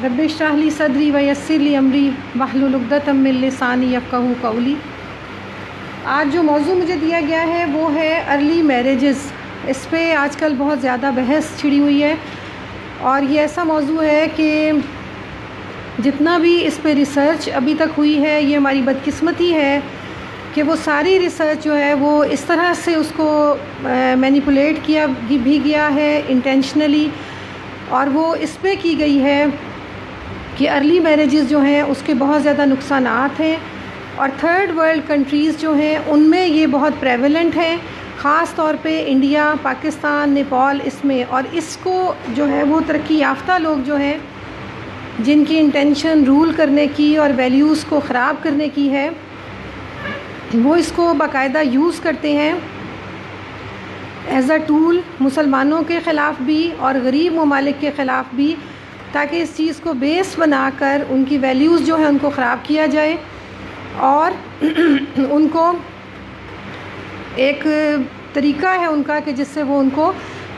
رب اشرح لی صدری ویسر لی امری واحلل عقدۃ من لسانی یفقہوا قولی۔ آج جو موضوع مجھے دیا گیا ہے وہ ہے ارلی میرجز۔ اس پہ آج کل بہت زیادہ بحث چھڑی ہوئی ہے، اور یہ ایسا موضوع ہے کہ جتنا بھی اس پہ ریسرچ ابھی تک ہوئی ہے، یہ ہماری بدقسمتی ہے کہ وہ ساری ریسرچ جو ہے وہ اس طرح سے اس کو مینیپولیٹ کیا بھی گیا ہے انٹینشنلی، اور وہ اس پہ کی گئی ہے کہ ارلی میرجز جو ہیں اس کے بہت زیادہ نقصانات ہیں، اور تھرڈ ورلڈ کنٹریز جو ہیں ان میں یہ بہت پریولنٹ ہیں، خاص طور پہ انڈیا، پاکستان، نیپال اس میں۔ اور اس کو جو ہے وہ ترقی یافتہ لوگ جو ہیں جن کی انٹینشن رول کرنے کی اور ویلیوز کو خراب کرنے کی ہے، وہ اس کو باقاعدہ یوز کرتے ہیں ایز اے ٹول، مسلمانوں کے خلاف بھی اور غریب ممالک کے خلاف بھی، تاکہ اس چیز کو بیس بنا کر ان کی ویلیوز جو ہیں ان کو خراب کیا جائے، اور ان کو ایک طریقہ ہے ان کا کہ جس سے وہ ان کو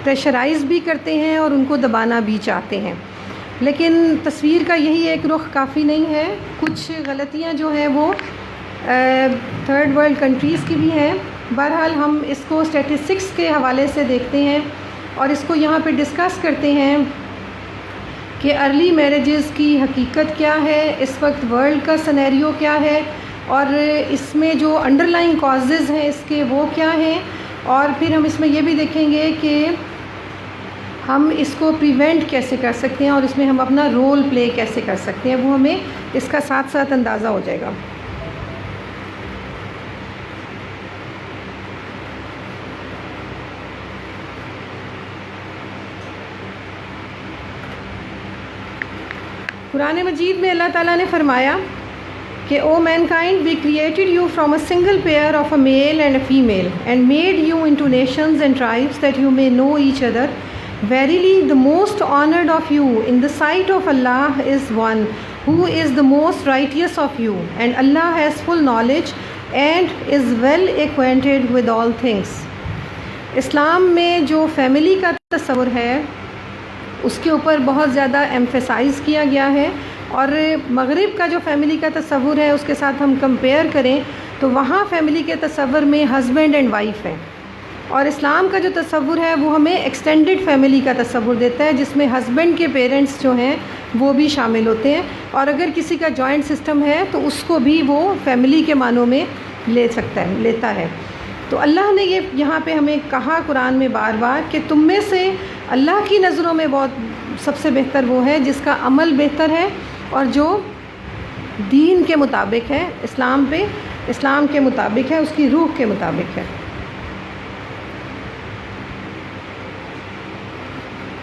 پریشرائز بھی کرتے ہیں اور ان کو دبانا بھی چاہتے ہیں۔ لیکن تصویر کا یہی ایک رخ کافی نہیں ہے، کچھ غلطیاں جو ہیں وہ تھرڈ ورلڈ کنٹریز کی بھی ہیں۔ بہرحال ہم اس کو اسٹیٹسٹکس کے حوالے سے دیکھتے ہیں اور اس کو یہاں پہ ڈسکس کرتے ہیں کہ ارلی میرجز کی حقیقت کیا ہے، اس وقت ورلڈ کا سینیریو کیا ہے، اور اس میں جو انڈر لائنگ کازز ہیں اس کے وہ کیا ہیں، اور پھر ہم اس میں یہ بھی دیکھیں گے کہ ہم اس کو پریونٹ کیسے کر سکتے ہیں اور اس میں ہم اپنا رول پلے کیسے کر سکتے ہیں، وہ ہمیں اس کا ساتھ ساتھ اندازہ ہو جائے گا۔ قرآن مجید میں اللہ تعالیٰ نے فرمایا کہ او main kind we created you from a single pair of a male and a female and made you into nations and tribes that you may know each other verily the most honored of you in the sight of Allah is one who is the most righteous of you, and Allah has full knowledge and is well acquainted with all things۔ اسلام میں جو family کا تصور ہے اس کے اوپر بہت زیادہ emphasise کیا گیا ہے، اور مغرب کا جو فیملی کا تصور ہے اس کے ساتھ ہم کمپیئر کریں تو وہاں فیملی کے تصور میں ہسبینڈ اینڈ وائف ہے، اور اسلام کا جو تصور ہے وہ ہمیں ایکسٹینڈڈ فیملی کا تصور دیتا ہے جس میں ہسبینڈ کے پیرنٹس جو ہیں وہ بھی شامل ہوتے ہیں، اور اگر کسی کا جوائنٹ سسٹم ہے تو اس کو بھی وہ فیملی کے معنوں میں لیتا ہے۔ تو اللہ نے یہ یہاں پہ ہمیں کہا قرآن میں بار بار کہ تم میں سے اللہ کی نظروں میں بہت سب سے بہتر وہ ہے جس کا عمل بہتر ہے اور جو دین کے مطابق ہے، اسلام کے مطابق ہے، اس کی روح کے مطابق ہے۔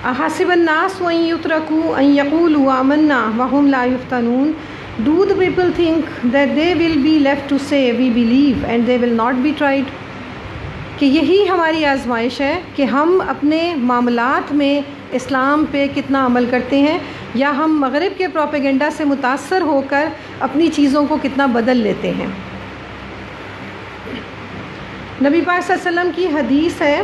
احسب الناس ان یترکوا ان یقولوا آمنا وهم لا یفتنون Do the people think that they will be left to say we believe and they will not be tried؟ کہ یہی ہماری آزمائش ہے کہ ہم اپنے معاملات میں اسلام پہ کتنا عمل کرتے ہیں، یا ہم مغرب کے پروپیگنڈا سے متاثر ہو کر اپنی چیزوں کو کتنا بدل لیتے ہیں۔ نبی پاک صلی اللہ علیہ وسلم کی حدیث ہے،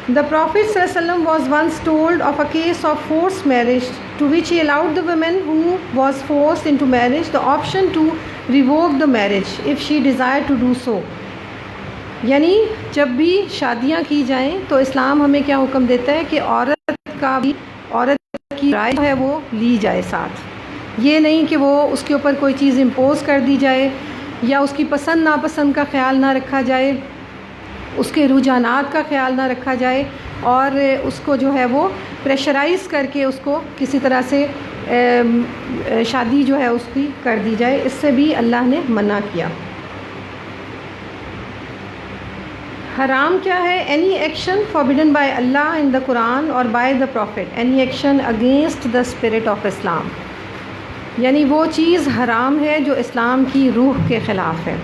The Prophet صلی اللہ علیہ وسلم was once told of a case of forced marriage to which he allowed the woman who was forced into marriage the option to revoke the marriage if she desired to do so۔ یعنی جب بھی شادیاں کی جائیں تو اسلام ہمیں کیا حکم دیتا ہے کہ عورت کی رائے ہے وہ لی جائے ساتھ، یہ نہیں کہ وہ اس کے اوپر کوئی چیز امپوز کر دی جائے یا اس کی پسند ناپسند کا خیال نہ رکھا جائے، اس کے رجحانات کا خیال نہ رکھا جائے، اور اس کو جو ہے وہ پریشرائز کر کے اس کو کسی طرح سے شادی جو ہے اس کی کر دی جائے، اس سے بھی اللہ نے منع کیا۔ حرام کیا ہے؟ Any action forbidden by Allah in the Quran اور by the prophet, any action against the spirit of Islam, یعنی وہ چیز حرام ہے جو اسلام کی روح کے خلاف ہے۔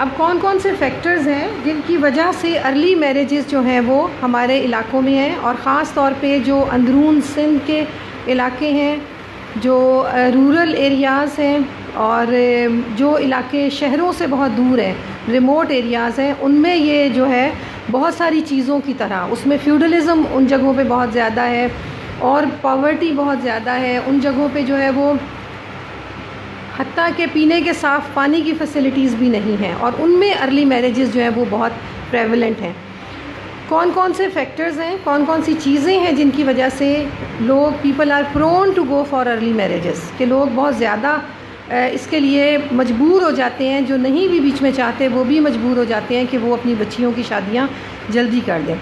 اب کون کون سے فیکٹرز ہیں جن کی وجہ سے ارلی میرجز جو ہیں وہ ہمارے علاقوں میں ہیں، اور خاص طور پہ جو اندرون سندھ کے علاقے ہیں، جو رورل ایریاز ہیں، اور جو علاقے شہروں سے بہت دور ہیں، ریموٹ ایریاز ہیں، ان میں یہ جو ہے بہت ساری چیزوں کی طرح، اس میں فیوڈلزم ان جگہوں پہ بہت زیادہ ہے، اور پاورٹی بہت زیادہ ہے ان جگہوں پہ جو ہے وہ حتیٰ کہ پینے کے صاف پانی کی فیسلٹیز بھی نہیں ہیں، اور ان میں ارلی میرجز جو ہیں وہ بہت پریولنٹ ہیں۔ کون کون سے فیکٹرز ہیں، کون کون سی چیزیں ہیں جن کی وجہ سے لوگ people are prone to go for early marriages, کہ لوگ بہت زیادہ اس کے لیے مجبور ہو جاتے ہیں، جو نہیں بھی بیچ میں چاہتے وہ بھی مجبور ہو جاتے ہیں کہ وہ اپنی بچیوں کی شادیاں جلدی کر دیں۔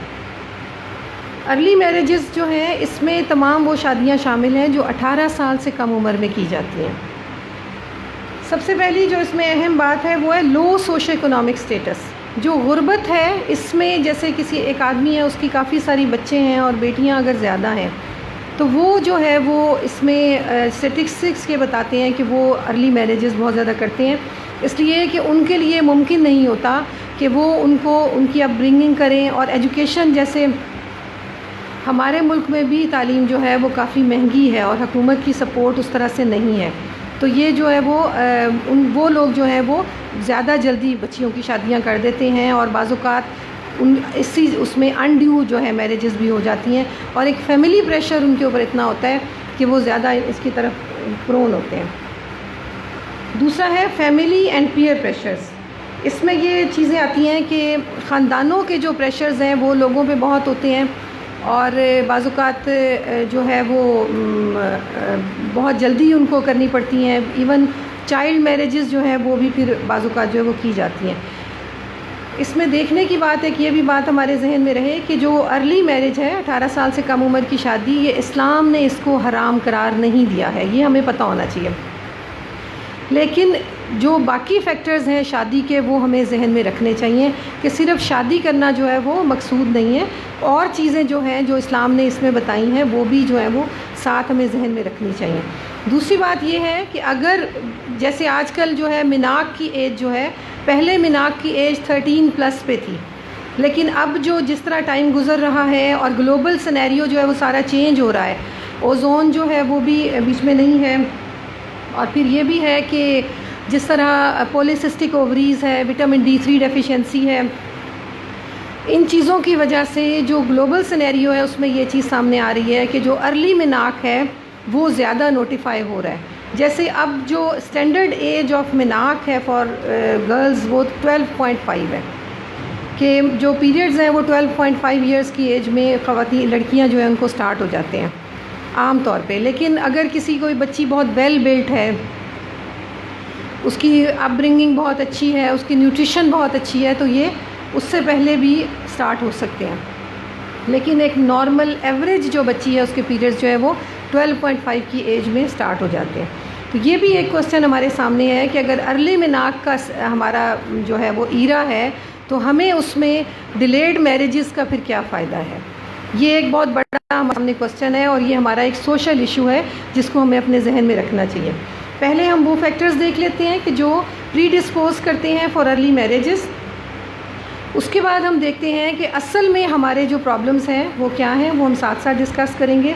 ارلی میرجز جو ہیں اس میں تمام وہ شادیاں شامل ہیں جو 18 سال سے کم عمر میں کی جاتی ہیں۔ سب سے پہلی جو اس میں اہم بات ہے وہ ہے لو سوشو اکنامک سٹیٹس۔ جو غربت ہے اس میں جیسے کسی ایک آدمی ہے اس کی کافی ساری بچے ہیں اور بیٹیاں اگر زیادہ ہیں تو وہ جو ہے وہ اس میں اسٹیٹسٹکس کے بتاتے ہیں کہ وہ ارلی میرجز بہت زیادہ کرتے ہیں، اس لیے کہ ان کے لیے ممکن نہیں ہوتا کہ وہ ان کی اپ برنگنگ کریں، اور ایجوکیشن جیسے ہمارے ملک میں بھی تعلیم جو ہے وہ کافی مہنگی ہے اور حکومت کی سپورٹ اس طرح سے نہیں ہے، تو یہ جو ہے وہ لوگ جو ہیں وہ زیادہ جلدی بچیوں کی شادیاں کر دیتے ہیں، اور بعض اوقات اس میں انڈیو جو ہے میرجز بھی ہو جاتی ہیں، اور ایک فیملی پریشر ان کے اوپر اتنا ہوتا ہے کہ وہ زیادہ اس کی طرف پرون ہوتے ہیں۔ دوسرا ہے فیملی اینڈ پیئر پریشرز۔ اس میں یہ چیزیں آتی ہیں کہ خاندانوں کے جو پریشرز ہیں وہ لوگوں پہ بہت ہوتے ہیں، اور بعض اوقات جو ہے وہ بہت جلدی ان کو کرنی پڑتی ہیں، ایون چائلڈ میرجز جو ہیں وہ بھی پھر بعض اوقات جو ہے وہ کی جاتی ہیں۔ اس میں دیکھنے کی بات ہے کہ یہ بھی بات ہمارے ذہن میں رہے کہ جو ارلی میرج ہے 18 سال سے کم عمر کی شادی، یہ اسلام نے اس کو حرام قرار نہیں دیا ہے، یہ ہمیں پتہ ہونا چاہیے، لیکن جو باقی فیکٹرز ہیں شادی کے وہ ہمیں ذہن میں رکھنے چاہیے کہ صرف شادی کرنا جو ہے وہ مقصود نہیں ہے، اور چیزیں جو ہیں جو اسلام نے اس میں بتائی ہیں وہ بھی جو ہے وہ ساتھ ہمیں ذہن میں رکھنی چاہیے۔ دوسری بات یہ ہے کہ اگر جیسے آج کل جو ہے میناک کی ایج جو ہے، پہلے میناک کی ایج 13+ پہ تھی، لیکن اب جو جس طرح ٹائم گزر رہا ہے اور گلوبل سینیریو جو ہے وہ سارا چینج ہو رہا ہے، اوزون جو ہے وہ بھی بیچ میں نہیں ہے، اور پھر یہ بھی ہے کہ جس طرح پولیسسٹک اووریز ہے، وٹامن D3 ڈیفیشنسی ہے، ان چیزوں کی وجہ سے جو گلوبل سینیریو ہے اس میں یہ چیز سامنے آ رہی ہے کہ جو ارلی میناک ہے وہ زیادہ نوٹیفائی ہو رہا ہے۔ جیسے اب جو اسٹینڈرڈ ایج آف میناک ہے فار گرلز وہ 12.5 ہے، کہ جو پیریڈز ہیں وہ 12.5 ایئرس کی ایج میں خواتین لڑکیاں جو ہیں ان کو سٹارٹ ہو جاتے ہیں عام طور پہ، لیکن اگر کسی کوئی بچی بہت ویل بلٹ ہے، اس کی اپ برنگنگ بہت اچھی ہے، اس کی نیوٹریشن بہت اچھی ہے، تو یہ اس سے پہلے بھی سٹارٹ ہو سکتے ہیں، لیکن ایک نارمل ایوریج جو بچی ہے اس کے پیریڈز جو ہے وہ 12.5 کی ایج میں سٹارٹ ہو جاتے ہیں۔ تو یہ بھی ایک کوسچن ہمارے سامنے ہے کہ اگر ارلی میناک کا ہمارا جو ہے وہ ایرا ہے تو ہمیں اس میں ڈیلیڈ میرجز کا پھر کیا فائدہ ہے، یہ ایک بہت بڑا ہمارے سامنے کوسچن ہے، اور یہ ہمارا ایک سوشل ایشو ہے جس کو ہمیں اپنے ذہن میں رکھنا چاہیے۔ پہلے ہم وہ فیکٹرز دیکھ لیتے ہیں کہ جو پری ڈسپوز کرتے ہیں فار ارلی میرجز، اس کے بعد ہم دیکھتے ہیں کہ اصل میں ہمارے جو پرابلمز ہیں وہ کیا ہیں، وہ ہم ساتھ ساتھ ڈسکس کریں گے،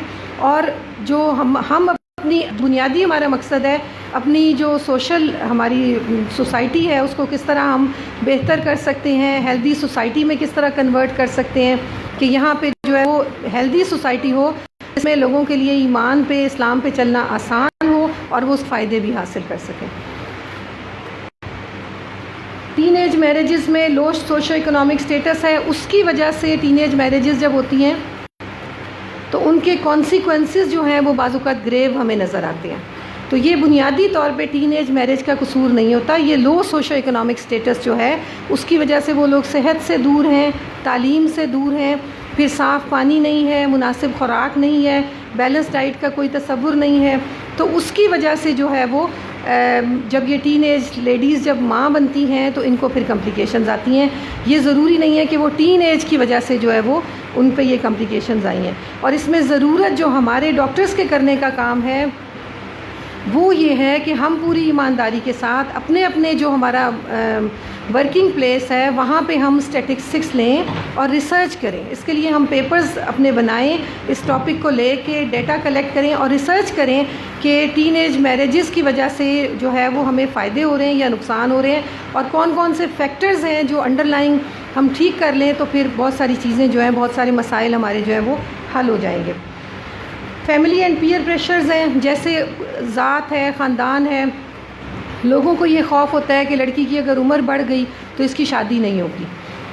اور جو ہم اپنی بنیادی ہمارا مقصد ہے اپنی جو سوشل ہماری سوسائٹی ہے اس کو کس طرح ہم بہتر کر سکتے ہیں، ہیلدی سوسائٹی میں کس طرح کنورٹ کر سکتے ہیں کہ یہاں پہ جو ہے وہ ہیلدی سوسائٹی ہو، اس میں لوگوں کے لیے ایمان پہ اسلام پہ چلنا آسان ہو اور وہ اس فائدے بھی حاصل کر سکیں۔ ٹین ایج میرجز میں لو سوشو اکنامک سٹیٹس ہے، اس کی وجہ سے ٹین ایج میرجز جب ہوتی ہیں تو ان کے کانسیکوینسز جو ہیں وہ بعض اوقات گریو ہمیں نظر آتے ہیں، تو یہ بنیادی طور پہ ٹین ایج میرج کا قصور نہیں ہوتا، یہ لو سوشو اکنامک سٹیٹس جو ہے اس کی وجہ سے وہ لوگ صحت سے دور ہیں، تعلیم سے دور ہیں، پھر صاف پانی نہیں ہے، مناسب خوراک نہیں ہے، بیلنس ڈائٹ کا کوئی تصور نہیں ہے، تو اس کی وجہ سے جو ہے وہ جب یہ ٹین ایج لیڈیز جب ماں بنتی ہیں تو ان کو پھر کمپلیکیشنز آتی ہیں۔ یہ ضروری نہیں ہے کہ وہ ٹین ایج کی وجہ سے جو ہے وہ ان پہ یہ کمپلیکیشنز آئی ہیں، اور اس میں ضرورت جو ہمارے ڈاکٹرز کے کرنے کا کام ہے وہ یہ ہے کہ ہم پوری ایمانداری کے ساتھ اپنے اپنے جو ہمارا ورکنگ پلیس ہے وہاں پہ ہم اسٹیٹسٹکس لیں اور ریسرچ کریں، اس کے لیے ہم پیپرز اپنے بنائیں، اس ٹاپک کو لے کے ڈیٹا کلیکٹ کریں اور ریسرچ کریں کہ ٹین ایج میرجز کی وجہ سے جو ہے وہ ہمیں فائدے ہو رہے ہیں یا نقصان ہو رہے ہیں، اور کون کون سے فیکٹرز ہیں جو انڈر لائنگ ہم ٹھیک کر لیں تو پھر بہت ساری چیزیں جو ہیں، بہت سارے مسائل ہمارے جو ہیں وہ حل ہو جائیں گے۔ فیملی اینڈ پیئر پریشرز ہیں، جیسے ذات ہے، خاندان ہے، لوگوں کو یہ خوف ہوتا ہے کہ لڑکی کی اگر عمر بڑھ گئی تو اس کی شادی نہیں ہوگی.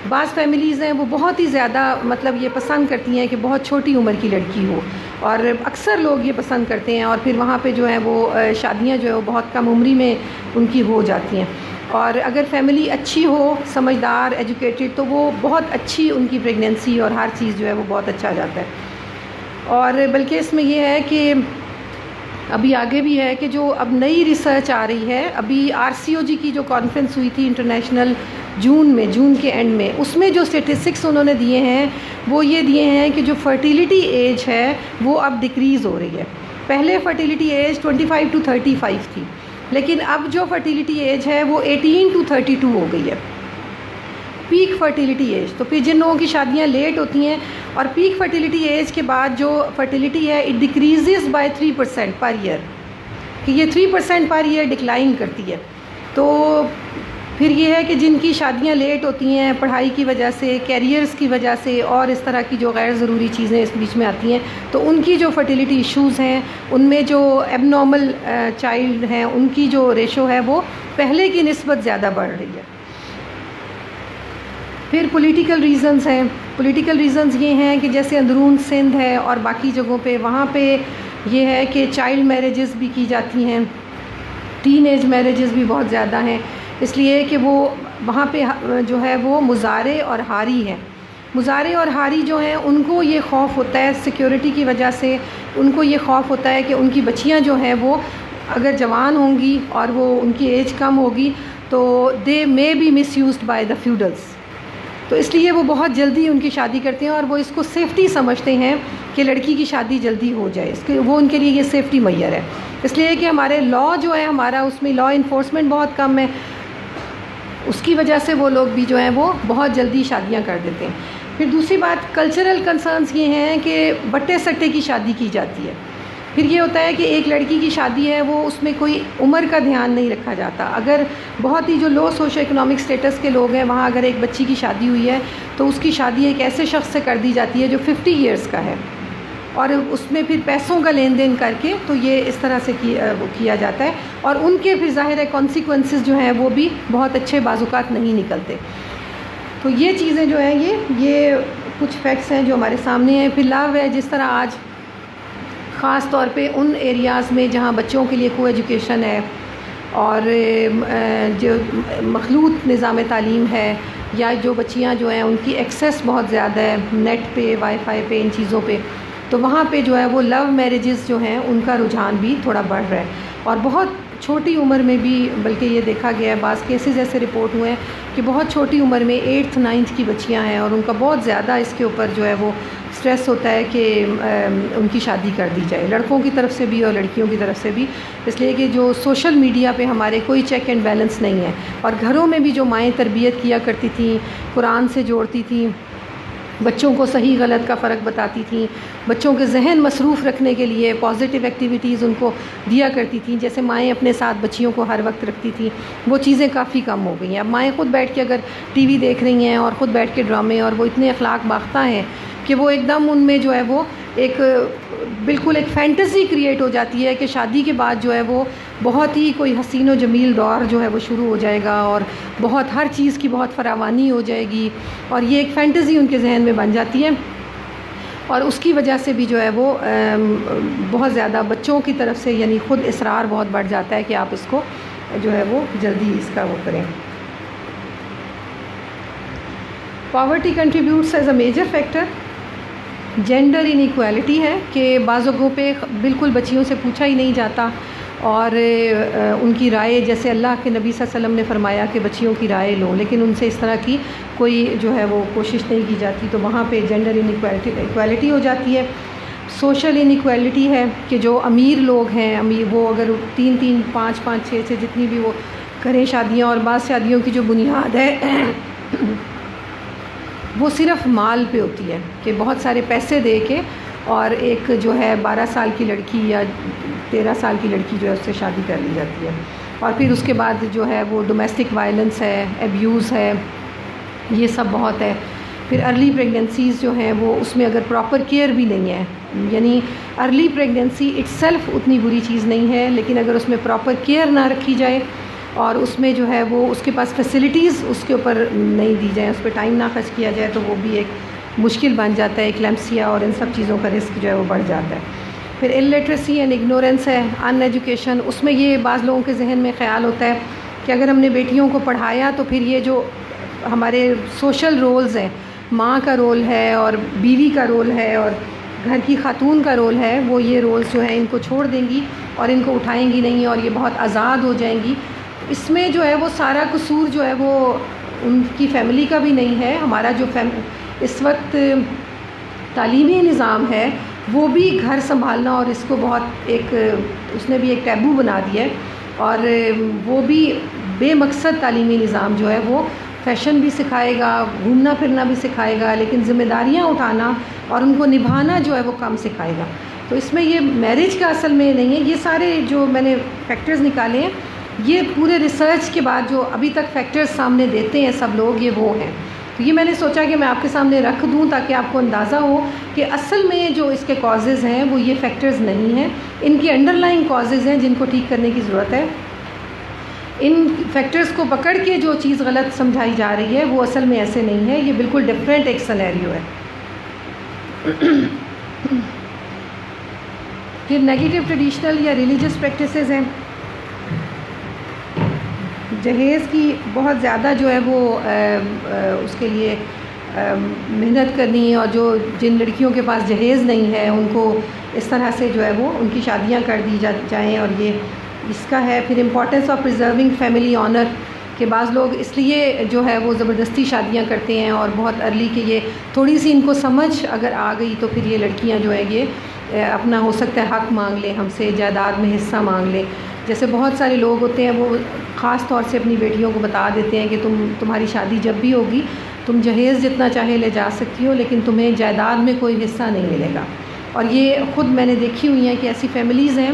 بعض فیملیز ہیں وہ بہت ہی زیادہ مطلب یہ پسند کرتی ہیں کہ بہت چھوٹی عمر کی لڑکی ہو، اور اکثر لوگ یہ پسند کرتے ہیں، اور پھر وہاں پہ جو ہے وہ شادیاں جو ہے وہ بہت کم عمری میں ان کی ہو جاتی ہیں. اور اگر فیملی اچھی ہو، سمجھدار، ایجوکیٹڈ، تو وہ بہت اچھی ان کی پریگنینسی اور ہر چیز جو ہے وہ بہت اچھا جاتا ہے. اور بلکہ اس میں یہ ہے کہ ابھی آگے بھی ہے کہ جو اب نئی ریسرچ آ رہی ہے، ابھی RCOG کی جو کانفرنس ہوئی تھی انٹرنیشنل جون کے اینڈ میں، اس میں جو اسٹیٹسٹکس انہوں نے دیے ہیں وہ یہ دیے ہیں کہ جو فرٹیلیٹی ایج ہے وہ اب ڈکریز ہو رہی ہے. پہلے فرٹیلیٹی ایج 25 to 35 تھی، لیکن اب جو فرٹیلیٹی ایج ہے وہ 18 to 32 ہو گئی ہے، پیک فرٹیلیٹی ایج. تو پھر جن لوگوں کی شادیاں لیٹ ہوتی ہیں اور پیک فرٹیلیٹی ایج کے بعد جو فرٹیلیٹی ہے اٹ ڈکریزز بائی 3% پر ایئر، کہ یہ 3% پر ایئر ڈکلائن کرتی ہے. تو پھر یہ ہے کہ جن کی شادیاں لیٹ ہوتی ہیں پڑھائی کی وجہ سے، کیریئرز کی وجہ سے، اور اس طرح کی جو غیر ضروری چیزیں اس بیچ میں آتی ہیں، تو ان کی جو فرٹیلیٹی ایشوز ہیں ان میں جو ایب نارمل چائلڈ ہیں ان کی جو ریشو ہے وہ پہلے کی نسبت زیادہ بڑھ رہی ہے. پھر پولیٹیکل ریزنز ہیں. پولیٹیکل ریزنز یہ ہیں کہ جیسے اندرون سندھ ہے اور باقی جگہوں پہ، وہاں پہ یہ ہے کہ چائلڈ میرجز بھی کی جاتی ہیں، ٹین ایج میرجز بھی بہت زیادہ ہیں، اس لیے کہ وہ وہاں پہ جو ہے وہ مزارع اور حاری ہیں. مزارع اور حاری جو ہیں ان کو یہ خوف ہوتا ہے سیکیورٹی کی وجہ سے، ان کو یہ خوف ہوتا ہے کہ ان کی بچیاں جو ہیں وہ اگر جوان ہوں گی اور وہ ان کی ایج کم ہوگی تو they may be misused by the feudals. تو اس لیے وہ بہت جلدی ان کی شادی کرتے ہیں، اور وہ اس کو سیفٹی سمجھتے ہیں کہ لڑکی کی شادی جلدی ہو جائے، اس کے وہ ان کے لیے یہ سیفٹی میسر ہے. اس لیے کہ ہمارے لا جو ہے ہمارا اس میں لا انفورسمنٹ بہت کم ہے، اس کی وجہ سے وہ لوگ بھی جو ہیں وہ بہت جلدی شادیاں کر دیتے ہیں. پھر دوسری بات کلچرل کنسرنس یہ ہیں کہ بٹے سٹے کی شادی کی جاتی ہے. پھر یہ ہوتا ہے کہ ایک لڑکی کی شادی ہے وہ اس میں کوئی عمر کا دھیان نہیں رکھا جاتا. اگر بہت ہی جو لو سوشو اکنامک سٹیٹس کے لوگ ہیں وہاں اگر ایک بچی کی شادی ہوئی ہے تو اس کی شادی ایک ایسے شخص سے کر دی جاتی ہے جو 50 ایئرس کا ہے، اور اس میں پھر پیسوں کا لین دین کر کے تو یہ اس طرح سے کیا جاتا ہے، اور ان کے پھر ظاہر ہے کانسیکوینسز جو ہیں وہ بھی بہت اچھے بعض اوقات نہیں نکلتے. تو یہ چیزیں جو ہیں یہ کچھ فیکٹس ہیں جو ہمارے سامنے ہیں. پھر لو ہے، جس طرح آج خاص طور پہ ان ایریاز میں جہاں بچوں کے لیے کو ایجوکیشن ہے اور جو مخلوط نظام تعلیم ہے، یا جو بچیاں جو ہیں ان کی ایکسیس بہت زیادہ ہے نیٹ پہ، وائی فائی پہ، ان چیزوں پہ، تو وہاں پہ جو ہے وہ لو میرجز جو ہیں ان کا رجحان بھی تھوڑا بڑھ رہا ہے. اور بہت چھوٹی عمر میں بھی، بلکہ یہ دیکھا گیا ہے بعض کیسز ایسے رپورٹ ہوئے ہیں کہ بہت چھوٹی عمر میں 8th 9th کی بچیاں ہیں، اور ان کا بہت زیادہ اس کے اوپر جو ہے وہ اسٹریس ہوتا ہے کہ ان کی شادی کر دی جائے، لڑکوں کی طرف سے بھی اور لڑکیوں کی طرف سے بھی. اس لیے کہ جو سوشل میڈیا پہ ہمارے کوئی چیک اینڈ بیلنس نہیں ہے، اور گھروں میں بھی جو مائیں تربیت کیا کرتی تھیں، قرآن سے جوڑتی تھیں، بچوں کو صحیح غلط کا فرق بتاتی تھیں، بچوں کے ذہن مصروف رکھنے کے لیے پازیٹیو ایکٹیویٹیز ان کو دیا کرتی تھیں، جیسے مائیں اپنے ساتھ بچیوں کو ہر وقت رکھتی تھیں، وہ چیزیں کافی کم ہو گئی ہیں. اب مائیں خود بیٹھ کے اگر ٹی وی دیکھ رہی ہیں اور خود بیٹھ کے ڈرامے، اور وہ اتنے اخلاق باختہ ہیں کہ وہ ایک دم ان میں جو ہے وہ ایک بالکل ایک فینٹیسی کریٹ ہو جاتی ہے کہ شادی کے بعد جو ہے وہ بہت ہی کوئی حسین و جمیل دور جو ہے وہ شروع ہو جائے گا، اور بہت ہر چیز کی بہت فراوانی ہو جائے گی، اور یہ ایک فینٹیسی ان کے ذہن میں بن جاتی ہے. اور اس کی وجہ سے بھی جو ہے وہ بہت زیادہ بچوں کی طرف سے یعنی خود اصرار بہت بڑھ جاتا ہے کہ آپ اس کو جو ہے وہ جلدی اس کا وہ کریں. Poverty contributes as a major factor. Gender inequality ہے کہ بعض جگہوں پہ بالکل بچیوں سے پوچھا ہی نہیں جاتا، اور ان کی رائے، جیسے اللہ کے نبی صلی اللہ علیہ وسلم نے فرمایا کہ بچیوں کی رائے لو، لیکن ان سے اس طرح کی کوئی جو ہے وہ کوشش نہیں کی جاتی، تو وہاں پہ جینڈر ان ایکویلٹی ہو جاتی ہے. سوشل ان ایکویلٹی ہے کہ جو امیر لوگ ہیں، وہ اگر 3 5 5 6 سے جتنی بھی وہ کریں شادیاں، اور بعض شادیوں کی جو بنیاد ہے وہ صرف مال پہ ہوتی ہے کہ بہت سارے پیسے دے کے، اور ایک جو ہے 12 سال کی لڑکی یا 13 سال کی لڑکی جو ہے اس سے شادی کر لی جاتی ہے، اور پھر اس کے بعد جو ہے وہ ڈومیسٹک وائلنس ہے، ایبیوز ہے، یہ سب بہت ہے. پھر ارلی پریگننسیز جو ہیں وہ اس میں اگر پراپر کیئر بھی نہیں ہے، یعنی ارلی پریگننسی اٹ سیلف اتنی بری چیز نہیں ہے، لیکن اگر اس میں پراپر کیئر نہ رکھی جائے اور اس میں جو ہے وہ اس کے پاس فیسلٹیز اس کے اوپر نہیں دی جائیں، اس پہ ٹائم نہ خرچ کیا جائے، تو وہ بھی ایک مشکل بن جاتا ہے، ایکلیمپسیا اور ان سب چیزوں کا رسک جو ہے وہ بڑھ جاتا ہے۔ پھر الٹریسی اینڈ اگنورینس ہے، ان ایجوکیشن، اس میں یہ بعض لوگوں کے ذہن میں خیال ہوتا ہے کہ اگر ہم نے بیٹیوں کو پڑھایا تو پھر یہ جو ہمارے سوشل رولز ہیں، ماں کا رول ہے اور بیوی کا رول ہے اور گھر کی خاتون کا رول ہے، وہ یہ رولز جو ہیں ان کو چھوڑ دیں گی اور ان کو اٹھائیں گی نہیں اور یہ بہت آزاد ہو جائیں گی۔ اس میں جو ہے وہ سارا قصور جو ہے وہ ان کی فیملی کا بھی نہیں ہے، ہمارا جو اس وقت تعلیمی نظام ہے وہ بھی گھر سنبھالنا اور اس کو بہت ایک اس نے بھی ایک ٹیبو بنا دیا ہے، اور وہ بھی بے مقصد تعلیمی نظام جو ہے وہ فیشن بھی سکھائے گا، گھومنا پھرنا بھی سکھائے گا، لیکن ذمہ داریاں اٹھانا اور ان کو نبھانا جو ہے وہ کم سکھائے گا۔ تو اس میں یہ میرج کا اصل میں نہیں ہے، یہ سارے جو میں نے فیکٹرز نکالے ہیں یہ پورے ریسرچ کے بعد جو ابھی تک فیکٹرز سامنے دیتے ہیں سب لوگ، یہ وہ ہیں۔ تو یہ میں نے سوچا کہ میں آپ کے سامنے رکھ دوں تاکہ آپ کو اندازہ ہو کہ اصل میں جو اس کے کازز ہیں وہ یہ فیکٹرز نہیں ہیں، ان کی انڈر لائن کازز ہیں جن کو ٹھیک کرنے کی ضرورت ہے۔ ان فیکٹرز کو پکڑ کے جو چیز غلط سمجھائی جا رہی ہے وہ اصل میں ایسے نہیں ہے، یہ بالکل ڈفرینٹ ایک سینیریو ہے۔ پھر نیگیٹو ٹریڈیشنل یا ریلیجس پریکٹسز ہیں، جہیز کی بہت زیادہ جو ہے وہ اس کے لیے محنت کرنی، اور جن لڑکیوں کے پاس جہیز نہیں ہے ان کو اس طرح سے جو ہے وہ ان کی شادیاں کر دی جائیں، اور یہ اس کا ہے۔ پھر امپورٹنس آف پریزرونگ فیملی آنر، کہ بعض لوگ اس لیے جو ہے وہ زبردستی شادیاں کرتے ہیں اور بہت ارلی کہ یہ تھوڑی سی ان کو سمجھ اگر آ گئی تو پھر یہ لڑکیاں جو ہے یہ اپنا ہو سکتا ہے حق مانگ لیں ہم سے، جائیداد میں حصہ مانگ لیں۔ جیسے بہت سارے لوگ ہوتے ہیں وہ خاص طور سے اپنی بیٹیوں کو بتا دیتے ہیں کہ تمہاری شادی جب بھی ہوگی تم جہیز جتنا چاہے لے جا سکتی ہو لیکن تمہیں جائیداد میں کوئی حصہ نہیں ملے گا۔ اور یہ خود میں نے دیکھی ہوئی ہیں کہ ایسی فیملیز ہیں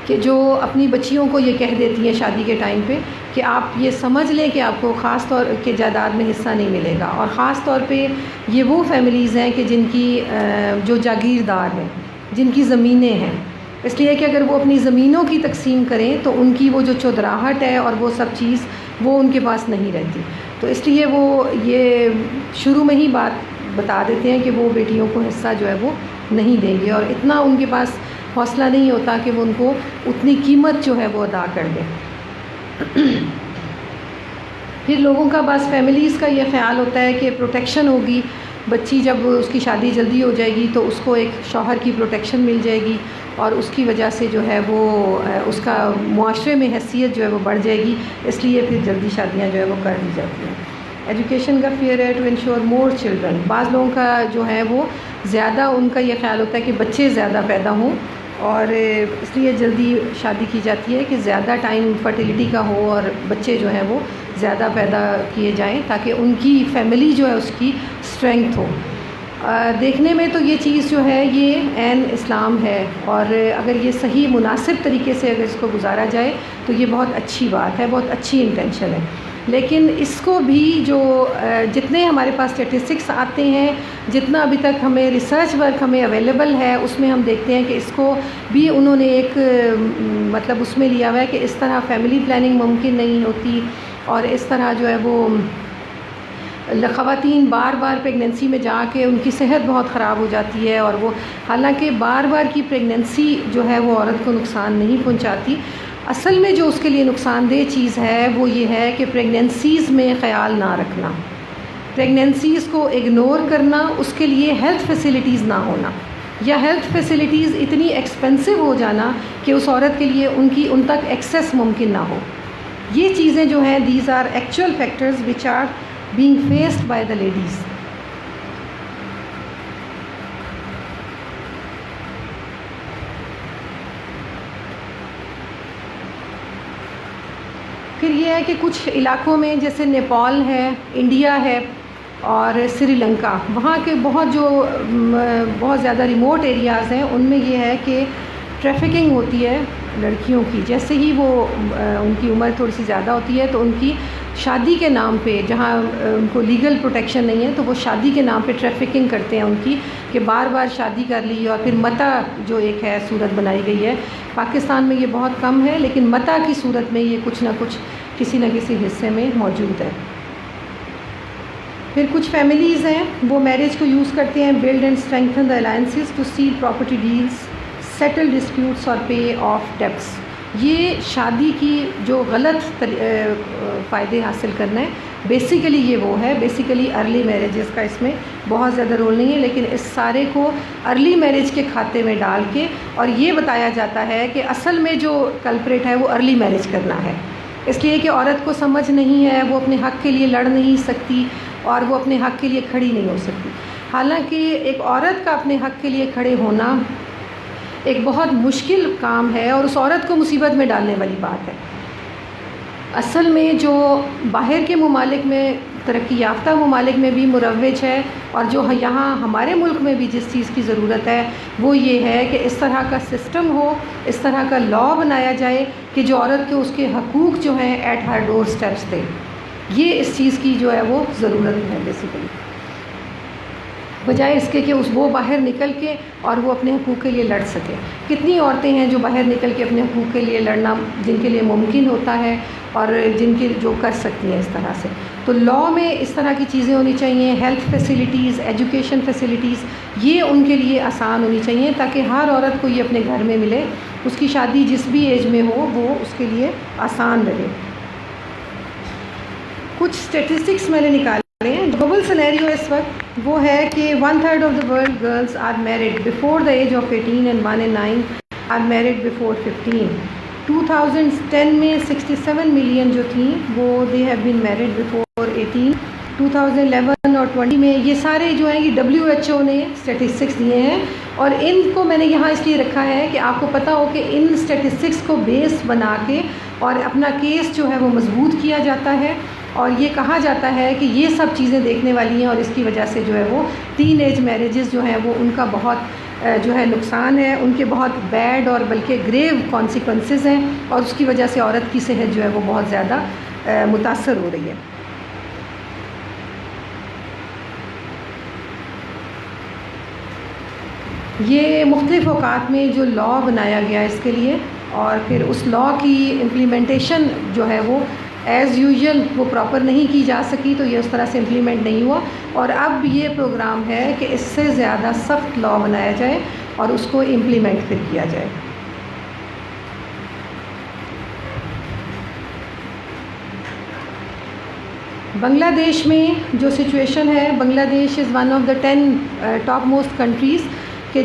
کہ جو اپنی بچیوں کو یہ کہہ دیتی ہیں شادی کے ٹائم پہ کہ آپ یہ سمجھ لیں کہ آپ کو خاص طور کے جائیداد میں حصہ نہیں ملے گا۔ اور خاص طور پہ یہ وہ فیملیز ہیں کہ جن کی جو جاگیردار ہیں، جن کی زمینیں ہیں، اس لیے کہ اگر وہ اپنی زمینوں کی تقسیم کریں تو ان کی وہ جو چودراہٹ ہے اور وہ سب چیز وہ ان کے پاس نہیں رہتی، تو اس لیے وہ یہ شروع میں ہی بات بتا دیتے ہیں کہ وہ بیٹیوں کو حصہ جو ہے وہ نہیں دیں گے، اور اتنا ان کے پاس حوصلہ نہیں ہوتا کہ وہ ان کو اتنی قیمت جو ہے وہ ادا کر دیں۔ پھر لوگوں کا بعض فیملیز کا یہ خیال ہوتا ہے کہ پروٹیکشن ہوگی، بچی جب اس کی شادی جلدی ہو جائے گی تو اس کو ایک شوہر کی پروٹیکشن مل جائے گی اور اس کی وجہ سے جو ہے وہ اس کا معاشرے میں حیثیت جو ہے وہ بڑھ جائے گی، اس لیے پھر جلدی شادیاں جو ہے وہ کر دی جاتی ہیں۔ ایجوکیشن کا فیئر ہے ٹو انشور مور چلڈرن، بعض لوگوں کا جو ہے وہ زیادہ ان کا یہ خیال ہوتا ہے کہ بچے زیادہ پیدا ہوں اور اس لیے جلدی شادی کی جاتی ہے کہ زیادہ ٹائم فرٹیلیٹی کا ہو اور بچے جو ہیں وہ زیادہ پیدا کیے جائیں تاکہ ان کی فیملی جو ہے اس کی اسٹرینگتھ ہو۔ دیکھنے میں تو یہ چیز جو ہے یہ عین اسلام ہے، اور اگر یہ صحیح مناسب طریقے سے اگر اس کو گزارا جائے تو یہ بہت اچھی بات ہے، بہت اچھی انٹینشن ہے، لیکن اس کو بھی جو جتنے ہمارے پاس اسٹیٹسٹکس آتے ہیں، جتنا ابھی تک ہمیں ریسرچ ورک ہمیں اویلیبل ہے، اس میں ہم دیکھتے ہیں کہ اس کو بھی انہوں نے ایک مطلب اس میں لیا ہوا ہے کہ اس طرح فیملی پلاننگ ممکن نہیں ہوتی، اور اس طرح جو ہے وہ خواتین بار بار پریگننسی میں جا کے ان کی صحت بہت خراب ہو جاتی ہے، اور وہ حالانکہ بار بار کی پریگننسی جو ہے وہ عورت کو نقصان نہیں پہنچاتی، اصل میں جو اس کے لیے نقصان دہ چیز ہے وہ یہ ہے کہ پریگننسیز میں خیال نہ رکھنا، پریگننسیز کو اگنور کرنا، اس کے لیے ہیلتھ فیسلٹیز نہ ہونا، یا ہیلتھ فیسلٹیز اتنی ایکسپینسو ہو جانا کہ اس عورت کے لیے ان تک ایکسیس ممکن نہ ہو۔ یہ چیزیں جو ہیں these are actual factors which are being faced by the ladies۔ پھر یہ ہے کہ کچھ علاقوں میں جیسے نیپال ہے، انڈیا ہے اور سری لنکا، وہاں کے بہت زیادہ ریموٹ ایریاز ہیں، ان میں یہ ہے کہ ٹریفکنگ ہوتی ہے لڑکیوں کی، جیسے ہی وہ ان کی عمر تھوڑی سی زیادہ ہوتی ہے تو ان کی شادی کے نام پہ جہاں ان کو لیگل پروٹیکشن نہیں ہے تو وہ شادی کے نام پہ ٹریفکنگ کرتے ہیں ان کی، کہ بار بار شادی کر لی اور پھر متا جو ایک ہے صورت بنائی گئی ہے۔ پاکستان میں یہ بہت کم ہے، لیکن متا کی صورت میں یہ کچھ نہ کچھ کسی نہ کسی حصے میں موجود ہے۔ پھر کچھ فیملیز ہیں وہ میرج کو یوز کرتے ہیں، build and strengthen the alliances to seal property deals, settle disputes اور پے آف ڈیبٹس۔ یہ شادی کی جو غلط فائدے حاصل کرنا ہے، بیسیکلی یہ وہ ہے، بیسیکلی ارلی میرجز کا اس میں بہت زیادہ رول نہیں ہے، لیکن اس سارے کو ارلی میرج کے کھاتے میں ڈال کے اور یہ بتایا جاتا ہے کہ اصل میں جو کلپریٹ ہے وہ ارلی میرج کرنا ہے، اس لیے کہ عورت کو سمجھ نہیں ہے، وہ اپنے حق کے لیے لڑ نہیں سکتی اور وہ اپنے حق کے لیے کھڑی نہیں ہو سکتی۔ حالانکہ ایک عورت کا اپنے حق کے لیے کھڑے ہونا ایک بہت مشکل کام ہے اور اس عورت کو مصیبت میں ڈالنے والی بات ہے۔ اصل میں جو باہر کے ممالک میں، ترقی یافتہ ممالک میں بھی مروج ہے، اور جو یہاں ہمارے ملک میں بھی جس چیز کی ضرورت ہے وہ یہ ہے کہ اس طرح کا سسٹم ہو، اس طرح کا لا بنایا جائے کہ جو عورت کے اس کے حقوق جو ہیں ایٹ ہر ڈور سٹیپس دے۔ یہ اس چیز کی جو ہے وہ ضرورت ہے بیسیکلی، بجائے اس کے کہ وہ باہر نکل کے اور وہ اپنے حقوق کے لیے لڑ سکے۔ کتنی عورتیں ہیں جو باہر نکل کے اپنے حقوق کے لیے لڑنا جن کے لیے ممکن ہوتا ہے اور جن کے جو کر سکتی ہیں اس طرح سے۔ تو لا میں اس طرح کی چیزیں ہونی چاہیے، ہیلتھ فیسلٹیز، ایجوکیشن فیسلٹیز، یہ ان کے لیے آسان ہونی چاہیے تاکہ ہر عورت کو یہ اپنے گھر میں ملے، اس کی شادی جس بھی ایج میں ہو وہ اس کے لیے آسان رہے۔ کچھ اسٹیٹسٹکس میں نے نکالے ہیں۔ گلوبل سینیریو اس وقت وہ ہے کہ 1/3 of the world girls are married before the age of 18 and 1 in 9 are married before 15۔ 2010 میں 67 ملین جو تھیں وہ they have been married before 18۔ 2011 اور 20 میں یہ سارے جو ہیں یہ WHO نے اسٹیٹسٹکس دیے ہیں، اور ان کو میں نے یہاں اس لیے رکھا ہے کہ آپ کو پتہ ہو کہ ان اسٹیٹسٹکس کو بیس بنا کے اور اپنا کیس جو ہے وہ مضبوط کیا جاتا ہے، اور یہ کہا جاتا ہے کہ یہ سب چیزیں دیکھنے والی ہیں، اور اس کی وجہ سے جو ہے وہ ٹین ایج میرجز جو ہیں وہ ان کا بہت جو ہے نقصان ہے، ان کے بہت بیڈ اور بلکہ گریو کانسیکوینسز ہیں، اور اس کی وجہ سے عورت کی صحت جو ہے وہ بہت زیادہ متاثر ہو رہی ہے۔ یہ مختلف اوقات میں جو لا بنایا گیا اس کے لیے، اور پھر اس لا کی امپلیمنٹیشن جو ہے وہ ایز یوزول وہ پراپر نہیں کی جا سکی، تو یہ اس طرح سے امپلیمنٹ نہیں ہوا، اور اب یہ پروگرام ہے کہ اس سے زیادہ سخت لا بنایا جائے اور اس کو امپلیمنٹ پھر کیا جائے۔ بنگلہ دیش میں جو سچویشن ہے، بنگلہ دیش is one of the 10 top most countries کہ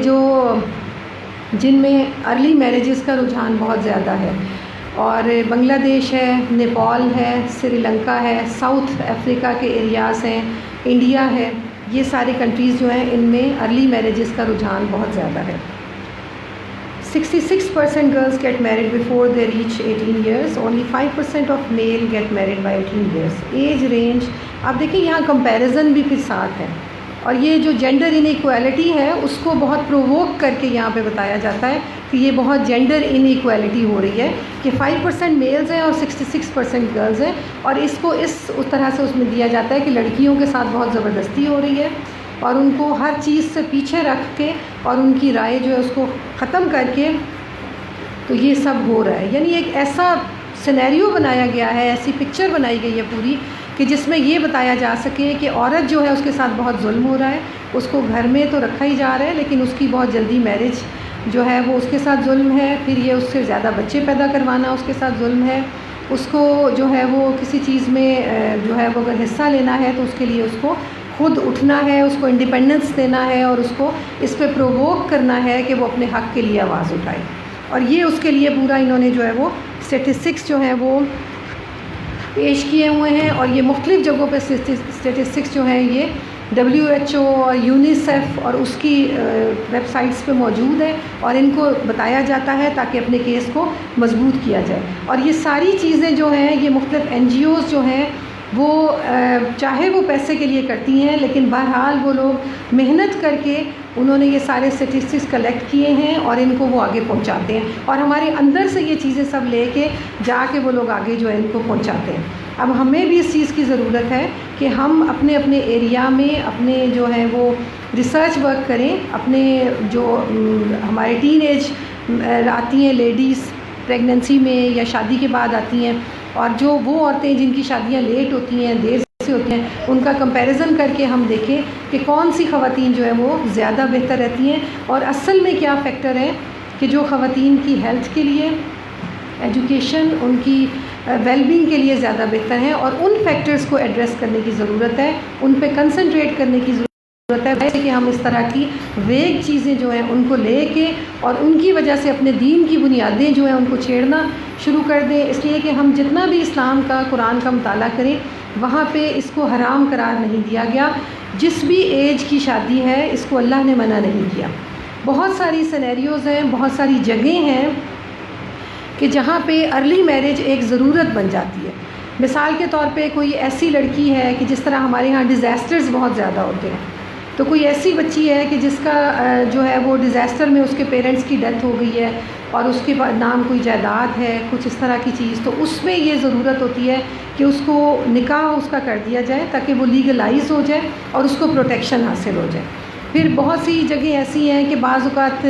جن میں ارلی میرجز کا رجحان بہت زیادہ ہے، اور بنگلہ دیش ہے، نیپال ہے، سری لنکا ہے، ساؤتھ افریقہ کے ایریاز ہیں، انڈیا ہے، یہ ساری کنٹریز جو ہیں ان میں ارلی میرجز کا رجحان بہت زیادہ ہے۔ 66% girls get married before they reach 18 years. Only 5% of male get married by 18 years. Age range آپ دیکھیں یہاں کمپیریزن بھی پھر ساتھ ہے، اور یہ جو جینڈر ان ایکویلٹی ہے اس کو بہت پرووک کر کے یہاں پہ بتایا جاتا ہے کہ یہ بہت جینڈر ان ایکویلٹی ہو رہی ہے کہ 5% میلز ہیں اور 66% گرلز ہیں، اور اس کو اس طرح سے اس میں دیا جاتا ہے کہ لڑکیوں کے ساتھ بہت زبردستی ہو رہی ہے، اور ان کو ہر چیز سے پیچھے رکھ کے اور ان کی رائے جو ہے اس کو ختم کر کے تو یہ سب ہو رہا ہے۔ یعنی ایک ایسا سینیریو بنایا گیا ہے، ایسی پکچر بنائی گئی ہے پوری کہ جس میں یہ بتایا جا سکے کہ عورت جو ہے اس کے ساتھ بہت ظلم ہو رہا ہے، اس کو گھر میں تو رکھا ہی جا رہا ہے لیکن اس کی بہت جلدی میرج جو ہے وہ اس کے ساتھ ظلم ہے، پھر یہ اس سے زیادہ بچے پیدا کروانا اس کے ساتھ ظلم ہے، اس کو جو ہے وہ کسی چیز میں جو ہے وہ اگر حصہ لینا ہے تو اس کے لیے اس کو خود اٹھنا ہے، اس کو انڈیپینڈنس دینا ہے، اور اس کو اس پہ پرووک کرنا ہے کہ وہ اپنے حق کے لیے آواز اٹھائے، اور یہ اس کے لیے پورا انہوں نے جو ہے وہ اسٹیٹسٹکس جو ہیں وہ پیش کیے ہوئے ہیں، اور یہ مختلف جگہوں پہ اسٹیٹسٹکس جو ہیں یہ WHO اور یونیسیف اور اس کی ویب سائٹس پہ موجود ہے، اور ان کو بتایا جاتا ہے تاکہ اپنے کیس کو مضبوط کیا جائے۔ اور یہ ساری چیزیں جو ہیں یہ مختلف NGOs جو ہیں وہ چاہے وہ پیسے کے لیے کرتی ہیں، لیکن بہرحال وہ لوگ محنت کر کے انہوں نے یہ سارے اسٹیٹسٹکس کلیکٹ کیے ہیں اور ان کو وہ آگے پہنچاتے ہیں، اور ہمارے اندر سے یہ چیزیں سب لے کے جا کے وہ لوگ آگے جو ہے ان کو پہنچاتے ہیں۔ اب ہمیں بھی اس چیز کی ضرورت ہے کہ ہم اپنے اپنے ایریا میں اپنے جو ہے وہ ریسرچ ورک کریں، اپنے جو ہمارے ٹین ایج آتی ہیں لیڈیز پریگننسی میں یا شادی کے بعد آتی ہیں، اور جو وہ عورتیں جن کی شادیاں لیٹ ہوتی ہیں، دیر سے ہوتی ہیں، ان کا کمپیریزن کر کے ہم دیکھیں کہ کون سی خواتین جو ہے وہ زیادہ بہتر رہتی ہیں، اور اصل میں کیا فیکٹر ہے کہ جو خواتین کی ہیلتھ کے لیے، ایجوکیشن، ان کی ویل بینگ کے لیے زیادہ بہتر ہیں، اور ان فیکٹرز کو ایڈریس کرنے کی ضرورت ہے، ان پہ کنسنٹریٹ کرنے کی ضرورت ہے کہ ہم اس طرح کی ویگ چیزیں جو ہیں ان کو لے کے اور ان کی وجہ سے اپنے دین کی بنیادیں جو ہیں ان کو چھیڑنا شروع کر دیں۔ اس لیے کہ ہم جتنا بھی اسلام کا، قرآن کا مطالعہ کریں، وہاں پہ اس کو حرام قرار نہیں دیا گیا۔ جس بھی ایج کی شادی ہے اس کو اللہ نے منع نہیں کیا۔ بہت ساری سینیریوز ہیں، بہت ساری جگہیں ہیں کہ جہاں پہ ارلی میرج ایک ضرورت بن جاتی ہے۔ مثال کے طور پہ کوئی ایسی لڑکی ہے کہ جس طرح ہمارے ہاں ڈیزاسٹرز بہت زیادہ ہوتے ہیں، تو کوئی ایسی بچی ہے کہ جس کا جو ہے وہ ڈیزاسٹر میں اس کے پیرنٹس کی ڈیتھ ہو گئی ہے اور اس کے نام کوئی جائیداد ہے، کچھ اس طرح کی چیز، تو اس میں یہ ضرورت ہوتی ہے کہ اس کو نکاح اس کا کر دیا جائے تاکہ وہ لیگلائز ہو جائے اور اس کو پروٹیکشن حاصل ہو جائے۔ پھر بہت سی جگہیں ایسی ہیں کہ بعض اوقات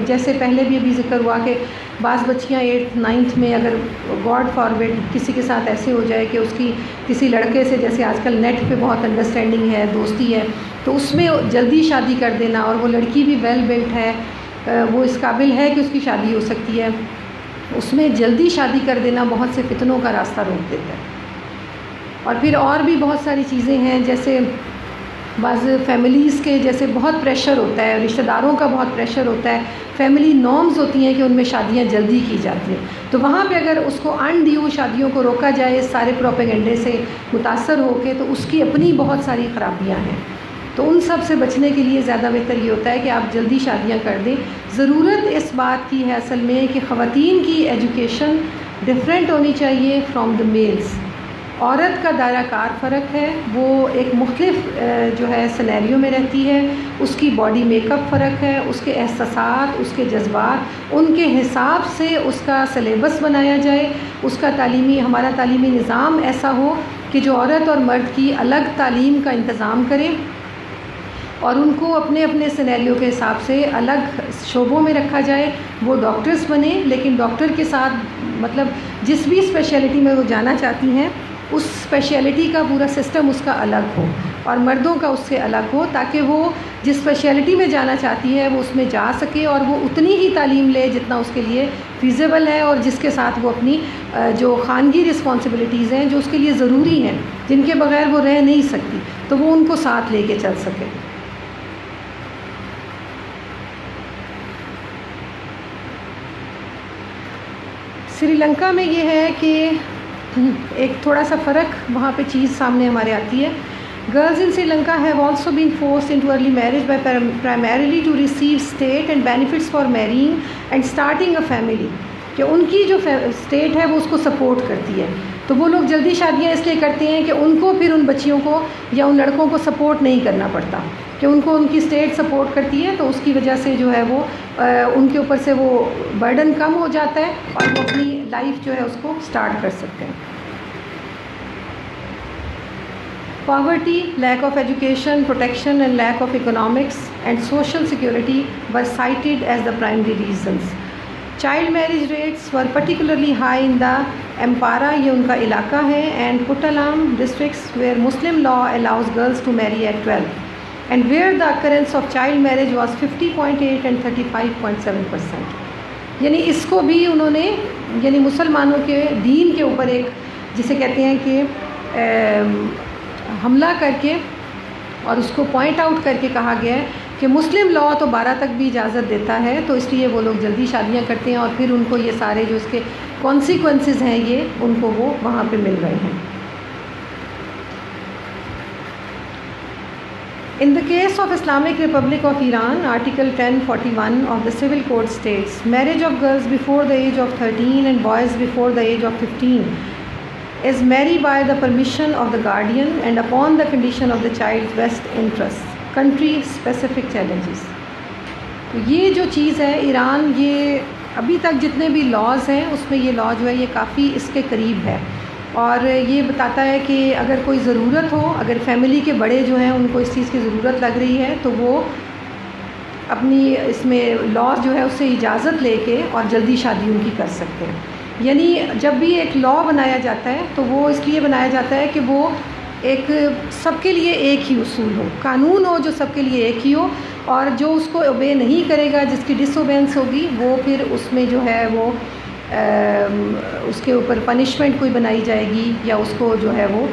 جیسے پہلے بھی ابھی ذکر ہوا کہ بعض بچیاں 8th 9th میں اگر گاڈ فارورڈ کسی کے ساتھ ایسے ہو جائے کہ اس کی کسی لڑکے سے، جیسے آج کل نیٹ پہ بہت انڈرسٹینڈنگ ہے، دوستی ہے، تو اس میں جلدی شادی کر دینا، اور وہ لڑکی بھی ویل بلٹ ہے، وہ اس قابل ہے کہ اس کی شادی ہو سکتی ہے، اس میں جلدی شادی کر دینا بہت سے فتنوں کا راستہ روک دیتا ہے۔ اور پھر اور بھی بہت ساری چیزیں ہیں، جیسے بعض فیملیز کے جیسے بہت پریشر ہوتا ہے، رشتہ داروں کا بہت پریشر ہوتا ہے، فیملی نارمز ہوتی ہیں کہ ان میں شادیاں جلدی کی جاتی ہیں، تو وہاں پہ اگر اس کو ان ڈیو شادیوں کو روکا جائے اس سارے پروپیگنڈے سے متاثر ہو کے، تو اس کی اپنی بہت ساری خرابیاں ہیں۔ تو ان سب سے بچنے کے لیے زیادہ بہتر یہ ہوتا ہے کہ آپ جلدی شادیاں کر دیں۔ ضرورت اس بات کی ہے اصل میں کہ خواتین کی ایجوکیشن ڈفرینٹ ہونی چاہیے فرام دا میلز۔ عورت کا دائرہ کار فرق ہے، وہ ایک مختلف جو ہے سینیریو میں رہتی ہے، اس کی باڈی میک اپ فرق ہے، اس کے احساسات، اس کے جذبات، ان کے حساب سے اس کا سلیبس بنایا جائے، اس کا ہمارا تعلیمی نظام ایسا ہو کہ جو عورت اور مرد کی الگ تعلیم کا انتظام کرے، اور ان کو اپنے اپنے سینیریو کے حساب سے الگ شعبوں میں رکھا جائے۔ وہ ڈاکٹرز بنیں، لیکن ڈاکٹر کے ساتھ مطلب جس بھی اسپیشلٹی میں وہ جانا چاہتی ہیں اس اسپیشلٹی کا پورا سسٹم اس کا الگ ہو، اور مردوں کا اس سے الگ ہو، تاکہ وہ جس اسپیشلٹی میں جانا چاہتی ہے وہ اس میں جا سکے، اور وہ اتنی ہی تعلیم لے جتنا اس کے لیے فیزیبل ہے، اور جس کے ساتھ وہ اپنی جو خانگی رسپانسبلٹیز ہیں جو اس کے لیے ضروری ہیں، جن کے بغیر وہ رہ نہیں سکتی، تو وہ ان کو ساتھ لے کے چل سکے۔ سری لنکا میں یہ ہے کہ ایک تھوڑا سا فرق وہاں پہ چیز سامنے ہمارے آتی ہے۔ Girls in Sri Lanka have also been forced into early marriage by primarily to receive state and benefits for marrying and starting a family, کہ ان کی جو اسٹیٹ ہے وہ اس کو سپورٹ کرتی ہے، تو وہ لوگ جلدی شادیاں اس لیے کرتے ہیں کہ ان کو پھر ان بچیوں کو یا ان لڑکوں کو سپورٹ نہیں کرنا پڑتا، کہ ان کو ان کی اسٹیٹ سپورٹ کرتی ہے، تو اس کی وجہ سے جو ہے وہ ان کے اوپر سے وہ برڈن کم ہو جاتا ہے، اور وہ اپنی لائف جو ہے اس کو اسٹارٹ کر سکتے ہیں۔ Poverty, lack of education, protection and lack of economics and social security were cited as the primary reasons. Child marriage rates were particularly high in the Ampara, یہ ان کا علاقہ ہے, and Puttalam districts where Muslim law allows girls to marry at 12, and where the occurrence of child marriage was 50.8 and 35.7%. یعنی اس کو بھی انہوں نے یعنی مسلمانوں کے دین کے اوپر ایک جسے کہتے ہیں کہ حملہ کر کے اور اس کو پوائنٹ آؤٹ کر کے کہا گیا ہے کہ مسلم لاء تو 12 تک بھی اجازت دیتا ہے, تو اس لیے وہ لوگ جلدی شادیاں کرتے ہیں اور پھر ان کو یہ سارے جو اس کے کانسیکوینسز ہیں یہ ان کو وہ وہاں پہ مل رہے ہیں. In the case of Islamic Republic of Iran, Article 1041 of the Civil Code states, marriage of girls before the age of 13 and boys before the age of 15 is married by the permission of the guardian and upon the condition of the child's best interests. Country specific challenges. تو یہ جو چیز ہے ایران، یہ ابھی تک جتنے بھی لاز ہیں اس میں یہ لا جو ہے یہ کافی اس کے قریب ہے، اور یہ بتاتا ہے کہ اگر کوئی ضرورت ہو، اگر فیملی کے بڑے جو ہیں ان کو اس چیز کی ضرورت لگ رہی ہے تو وہ اپنی اس میں لا جو ہے اس سے اجازت لے کے اور جلدی شادی ان کی کر سکتے ہیں۔ یعنی جب بھی ایک لا بنایا جاتا ہے تو وہ اس لیے بنایا جاتا ہے کہ وہ ایک سب کے لیے ایک ہی اصول ہو، قانون ہو جو سب کے لیے ایک ہی ہو، اور جو اس کو اوبے نہیں کرے گا، جس کی ڈس اوبینس ہوگی، وہ پھر اس میں جو ہے وہ اس کے اوپر پنشمنٹ کوئی بنائی جائے گی، یا اس کو جو ہے وہ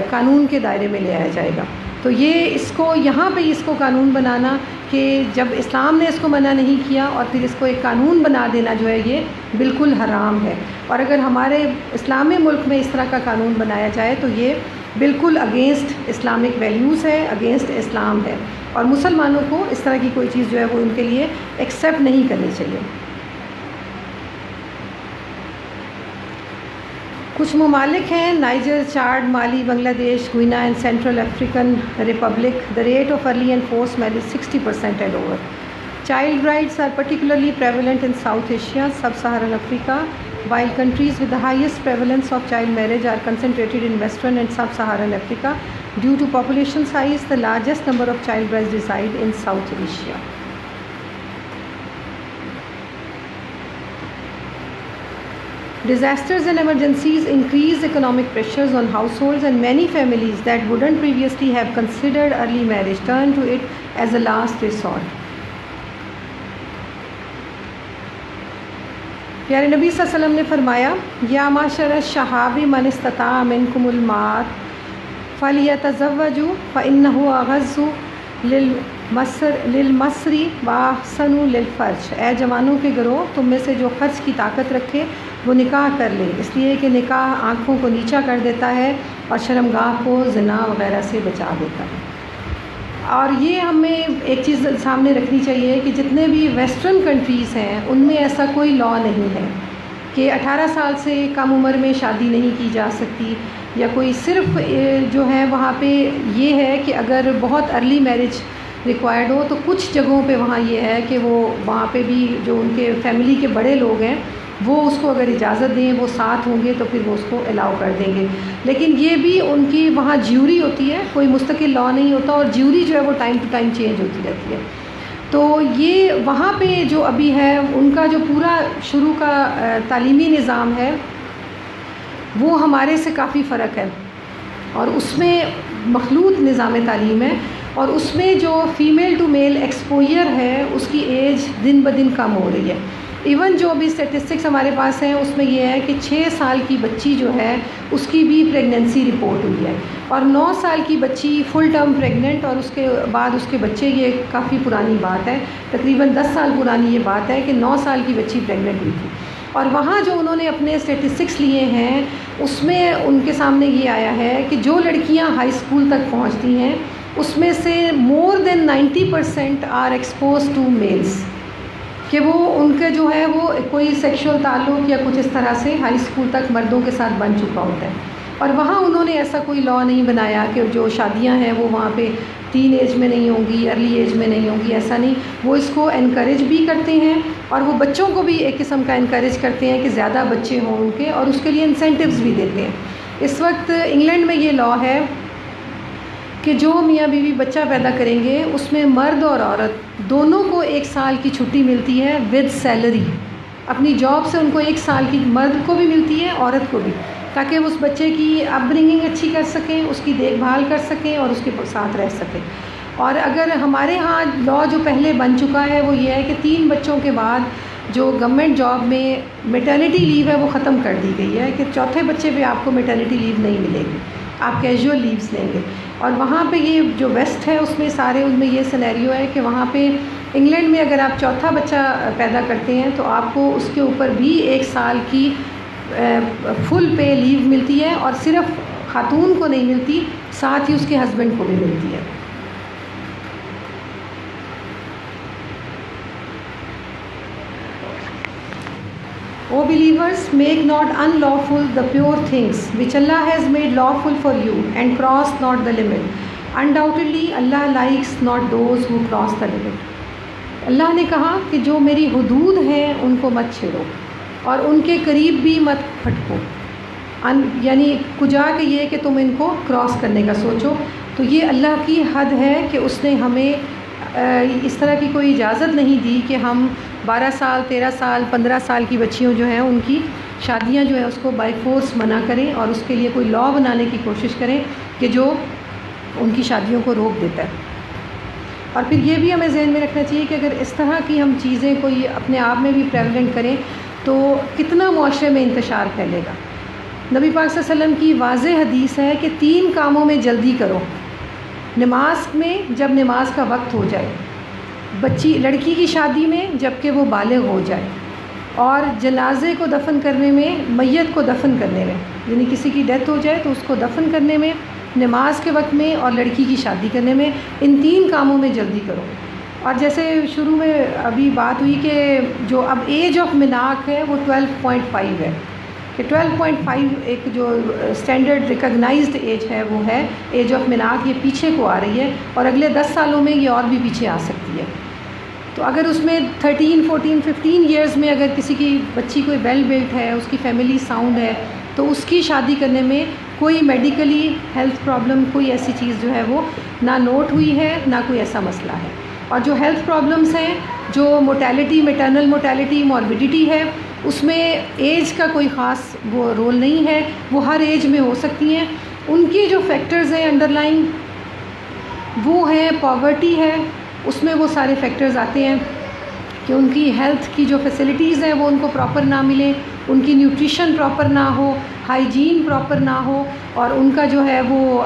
قانون کے دائرے میں لے آیا جائے گا۔ تو یہ اس کو یہاں پہ اس کو قانون بنانا کہ جب اسلام نے اس کو منع نہیں کیا اور پھر اس کو ایک قانون بنا دینا جو ہے یہ بالکل حرام ہے، اور اگر ہمارے اسلامی ملک میں اس طرح کا قانون بنایا جائے تو یہ بالکل اگینسٹ اسلامک ویلیوز ہے، اگینسٹ اسلام ہے، اور مسلمانوں کو اس طرح کی کوئی چیز جو ہے وہ ان کے لیے ایکسیپٹ نہیں کرنی چاہیے۔ کچھ ممالک ہیں Niger, Chad, Mali, Bangladesh, Guinea and central African republic. The rate of early and forced marriage 60% and over. Child brides are particularly prevalent in South Asia, Sub-Saharan Africa, while countries with the highest prevalence of child marriage are concentrated in Western and Sub-Saharan Africa. Due to population size, the largest number of child brides reside in South Asia. Disasters and emergencies increase economic pressures on households, and many families that wouldn't previously have considered early marriage turn to it as a last resort. پیارے نبی صلی اللہ علیہ وسلم نے فرمایا، یا معاشر الشہاب من استطاع منکم الباءۃ فلیتزوجوا فإنہ اغض للبصر واحسن للفرج۔ اے جوانوں کے گروہ، تم میں سے جو خرچ کی طاقت رکھے وہ نکاح کر لے، اس لیے کہ نکاح آنکھوں کو نیچا کر دیتا ہے اور شرمگاہ کو زنا وغیرہ سے بچا دیتا ہے۔ اور یہ ہمیں ایک چیز سامنے رکھنی چاہیے کہ جتنے بھی ویسٹرن کنٹریز ہیں ان میں ایسا کوئی لا نہیں ہے کہ 18 سال سے کم عمر میں شادی نہیں کی جا سکتی، یا کوئی صرف جو ہے وہاں پہ یہ ہے کہ اگر بہت ارلی میرج ریکوائرڈ ہو تو کچھ جگہوں پہ وہاں یہ ہے کہ وہ وہاں پہ بھی جو ان کے فیملی کے بڑے لوگ ہیں وہ اس کو اگر اجازت دیں، وہ ساتھ ہوں گے تو پھر وہ اس کو الاؤ کر دیں گے، لیکن یہ بھی ان کی وہاں جیوری ہوتی ہے، کوئی مستقل لا نہیں ہوتا، اور جیوری جو ہے وہ ٹائم ٹو ٹائم چینج ہوتی رہتی ہے۔ تو یہ وہاں پہ جو ابھی ہے ان کا جو پورا شروع کا تعلیمی نظام ہے وہ ہمارے سے کافی فرق ہے، اور اس میں مخلوط نظام تعلیم ہے، اور اس میں جو فیمیل ٹو میل ایکسپوئر ہے اس کی ایج دن بدن کم ہو رہی ہے۔ ایون جو ابھی اسٹیٹسٹکس ہمارے پاس ہیں اس میں یہ ہے کہ 6 سال کی بچی جو ہے اس کی بھی پریگننسی رپورٹ ہوئی ہے، اور 9 سال کی بچی فل ٹرم پریگننٹ، اور اس کے بعد اس کے بچے، یہ کافی پرانی بات ہے، تقریباً 10 سال پرانی یہ بات ہے کہ 9 سال کی بچی پریگننٹ ہوئی تھی۔ اور وہاں جو انہوں نے اپنے اسٹیٹسٹکس لیے ہیں اس میں ان کے سامنے یہ آیا ہے کہ جو لڑکیاں ہائی اسکول تک پہنچتی ہیں اس میں سے مور دین 90% آر ایکسپوز ٹو میلز، کہ وہ ان کے جو ہے وہ کوئی سیکشول تعلق یا کچھ اس طرح سے ہائی اسکول تک مردوں کے ساتھ بن چکا ہوتا ہے۔ اور وہاں انہوں نے ایسا کوئی لا نہیں بنایا کہ جو شادیاں ہیں وہ وہاں پہ ٹین ایج میں نہیں ہوں گی، ارلی ایج میں نہیں ہوں گی، ایسا نہیں، وہ اس کو انکریج بھی کرتے ہیں، اور وہ بچوں کو بھی ایک قسم کا انکریج کرتے ہیں کہ زیادہ بچے ہوں ان کے، اور اس کے لیے انسینٹیوز بھی دیتے ہیں۔ اس وقت انگلینڈ میں یہ لا ہے کہ جو میاں بیوی بچہ پیدا کریں گے اس میں مرد اور عورت دونوں کو 1 سال کی چھٹی ملتی ہے ود سیلری، اپنی جاب سے ان کو 1 سال کی مرد کو بھی ملتی ہے عورت کو بھی، تاکہ وہ اس بچے کی اپ برنگنگ اچھی کر سکیں، اس کی دیکھ بھال کر سکیں اور اس کے ساتھ رہ سکیں۔ اور اگر ہمارے ہاں لا جو پہلے بن چکا ہے وہ یہ ہے کہ 3 بچوں کے بعد جو گورنمنٹ جاب میں میٹرنٹی لیو ہے وہ ختم کر دی گئی ہے کہ 4تھے بچے پہ آپ کو میٹرنٹی لیو نہیں ملے گی، آپ کیجول لیوز لیں گے۔ اور وہاں پہ یہ جو ویسٹ ہے اس میں سارے ان میں یہ سینیریو ہے کہ وہاں پہ انگلینڈ میں اگر آپ 4تھا بچہ پیدا کرتے ہیں تو آپ کو اس کے اوپر بھی 1 سال کی فل پے لیو ملتی ہے، اور صرف خاتون کو نہیں ملتی، ساتھ ہی اس کے ہسبینڈ کو بھی ملتی ہے۔ O believers, make not unlawful the pure things which Allah has made lawful for you, and cross not the limit. Undoubtedly, Allah likes not those who cross the limit. اللہ نے کہا کہ جو میری حدود ہیں ان کو مت چھیڑو اور ان کے قریب بھی مت پھٹکو، یعنی کجا کہ یہ کہ تم ان کو کراس کرنے کا سوچو. تو یہ اللہ کی حد ہے کہ اس نے ہمیں اس طرح کی کوئی اجازت نہیں دی کہ ہم 12 سال 13 سال 15 سال کی بچیوں جو ہیں ان کی شادیاں جو ہے اس کو بائی فورس منع کریں اور اس کے لیے کوئی لا بنانے کی کوشش کریں کہ جو ان کی شادیوں کو روک دیتا ہے. اور پھر یہ بھی ہمیں ذہن میں رکھنا چاہیے کہ اگر اس طرح کی ہم چیزیں کوئی اپنے آپ میں بھی پریولنٹ کریں تو کتنا معاشرے میں انتشار پھیلے گا. نبی پاک صلی اللہ علیہ وسلم کی واضح حدیث ہے کہ 3 کاموں میں جلدی کرو. نماز میں جب نماز کا وقت ہو جائے، لڑکی کی شادی میں جب کہ وہ بالغ ہو جائے، اور جنازے کو دفن کرنے میں، میت کو دفن کرنے میں، یعنی کسی کی ڈیتھ ہو جائے تو اس کو دفن کرنے میں، نماز کے وقت میں اور لڑکی کی شادی کرنے میں. ان 3 کاموں میں جلدی کرو. اور جیسے شروع میں ابھی بات ہوئی کہ جو اب ایج آف مناک ہے وہ 12.5 ہے، کہ 12.5 ایک جو اسٹینڈرڈ ریکگنائزڈ ایج ہے وہ ہے ایج آف مناک. یہ پیچھے کو آ رہی ہے اور اگلے 10 سالوں میں یہ اور بھی پیچھے آ سکتی ہے. تو اگر اس میں 13 14 15 ایئرز میں اگر کسی کی بچی کوئی ویل بلٹ ہے، اس کی فیملی ساؤنڈ ہے، تو اس کی شادی کرنے میں کوئی میڈیکلی ہیلتھ پرابلم، کوئی ایسی چیز جو ہے وہ نہ نوٹ ہوئی ہے، نہ کوئی ایسا مسئلہ ہے. اور جو ہیلتھ پرابلمس ہیں، جو موٹیلٹی، میٹرنل موٹیلٹی، موربیڈیٹی ہے، اس میں ایج کا کوئی خاص وہ رول نہیں ہے، وہ ہر ایج میں ہو سکتی ہیں. ان کی جو فیکٹرز ہیں انڈر لائن وہ ہیں پاورٹی ہے، اس میں وہ سارے فیکٹرز آتے ہیں کہ ان کی ہیلتھ کی جو فیسلٹیز ہیں وہ ان کو پراپر نہ ملیں، ان کی نیوٹریشن پراپر نہ ہو، ہائیجین پراپر نہ ہو، اور ان کا جو ہے وہ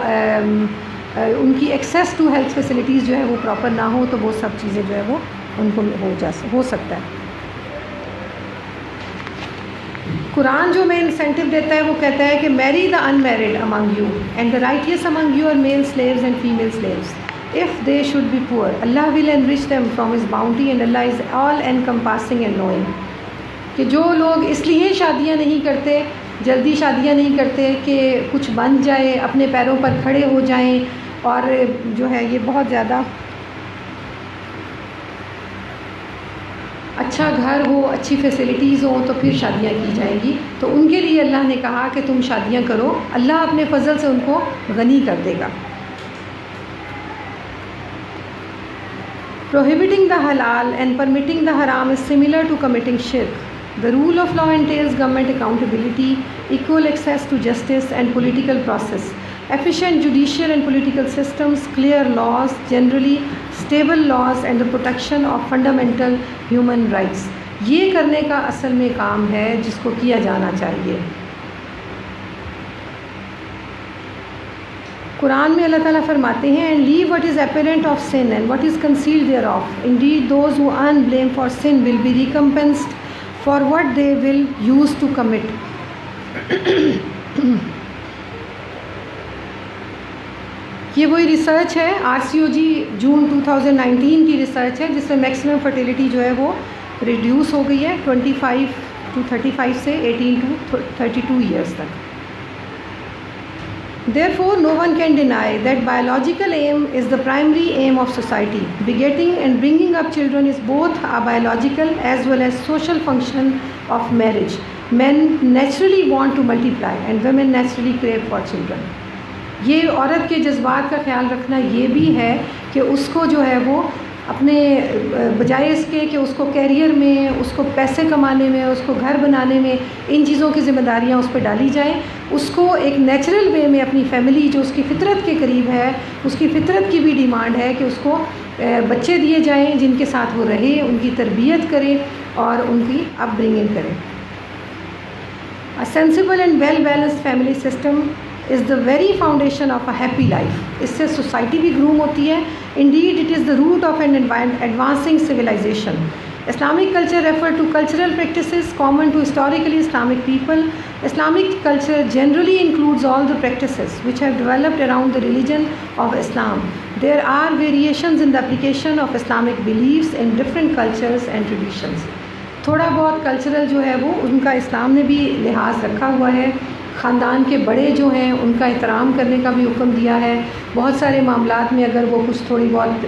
ان کی ایکسیس ٹو ہیلتھ فیسلٹیز جو ہے وہ پراپر نہ ہو، تو وہ سب چیزیں جو ہے وہ ان کو ہو سکتا ہے. قرآن جو میں انسینٹیو دیتا ہے وہ کہتا ہے کہ marry the unmarried among you and the righteous among you are male slaves and female slaves if they should be poor. Allah will enrich them from His bounty and Allah is all encompassing and knowing. کہ جو لوگ اس لیے شادیاں نہیں کرتے، جلدی شادیاں نہیں کرتے کہ کچھ بن جائے، اپنے پیروں پر کھڑے ہو جائیں، اور جو ہے یہ بہت زیادہ اچھا گھر ہو، اچھی فیسلٹیز ہوں تو پھر شادیاں کی جائیں گی، تو ان کے لیے اللہ نے کہا کہ تم شادیاں کرو، اللہ اپنے فضل سے ان کو غنی کر دے گا. Prohibiting the halal and permitting the haram is similar to committing shirk. The rule of law entails government accountability, equal access to justice and political process, efficient judicial and political systems, clear laws, generally stable laws and the protection of fundamental human rights. یہ کرنے کا اصل میں کام ہے جس کو کیا جانا چاہیے. قرآن میں اللہ تعالیٰ فرماتے ہیں and leave what is apparent of sin and what is concealed thereof. Indeed, those who earn blame for sin will be recompensed for what they will use to commit. یہ وہی ریسرچ ہے RCOG جون 2019 کی research ہے جس میں maximum fertility جو ہے وہ ریڈیوس ہو گئی ہے 25 to 35 سے 18 to 32 ایئرس تک. Therefore, no one can deny that biological aim is the primary aim of society. Begetting and bringing up children is both a biological as well as social function of marriage. Men naturally want to multiply and women naturally crave for children. یہ عورت کے جذبات کا خیال رکھنا یہ بھی ہے کہ اس کو جو ہے وہ اپنے بجائے اس کے کہ اس کو کیریئر میں، اس کو پیسے کمانے میں، اس کو گھر بنانے میں ان چیزوں کی ذمہ داریاں اس پہ ڈالی جائیں، اس کو ایک نیچرل وے میں اپنی فیملی جو اس کی فطرت کے قریب ہے، اس کی فطرت کی بھی ڈیمانڈ ہے کہ اس کو بچے دیے جائیں جن کے ساتھ وہ رہے، ان کی تربیت کرے اور ان کی اپ برنگنگ کرے. A sensible and well balanced family system is the very foundation of a happy life. اس سے سوسائٹی بھی گروم ہوتی ہے. Indeed, it is the root of an advancing civilization. Islamic culture refer to cultural practices common to historically Islamic people. Islamic culture generally includes all the practices which have developed around the religion of Islam. There are variations in the application of Islamic beliefs in different cultures and traditions. تھوڑا بہت cultural جو ہے وہ ان کا اسلام نے بھی لحاظ رکھا ہوا ہے. خاندان کے بڑے جو ہیں ان کا احترام کرنے کا بھی حکم دیا ہے. بہت سارے معاملات میں اگر وہ کچھ تھوڑی بہت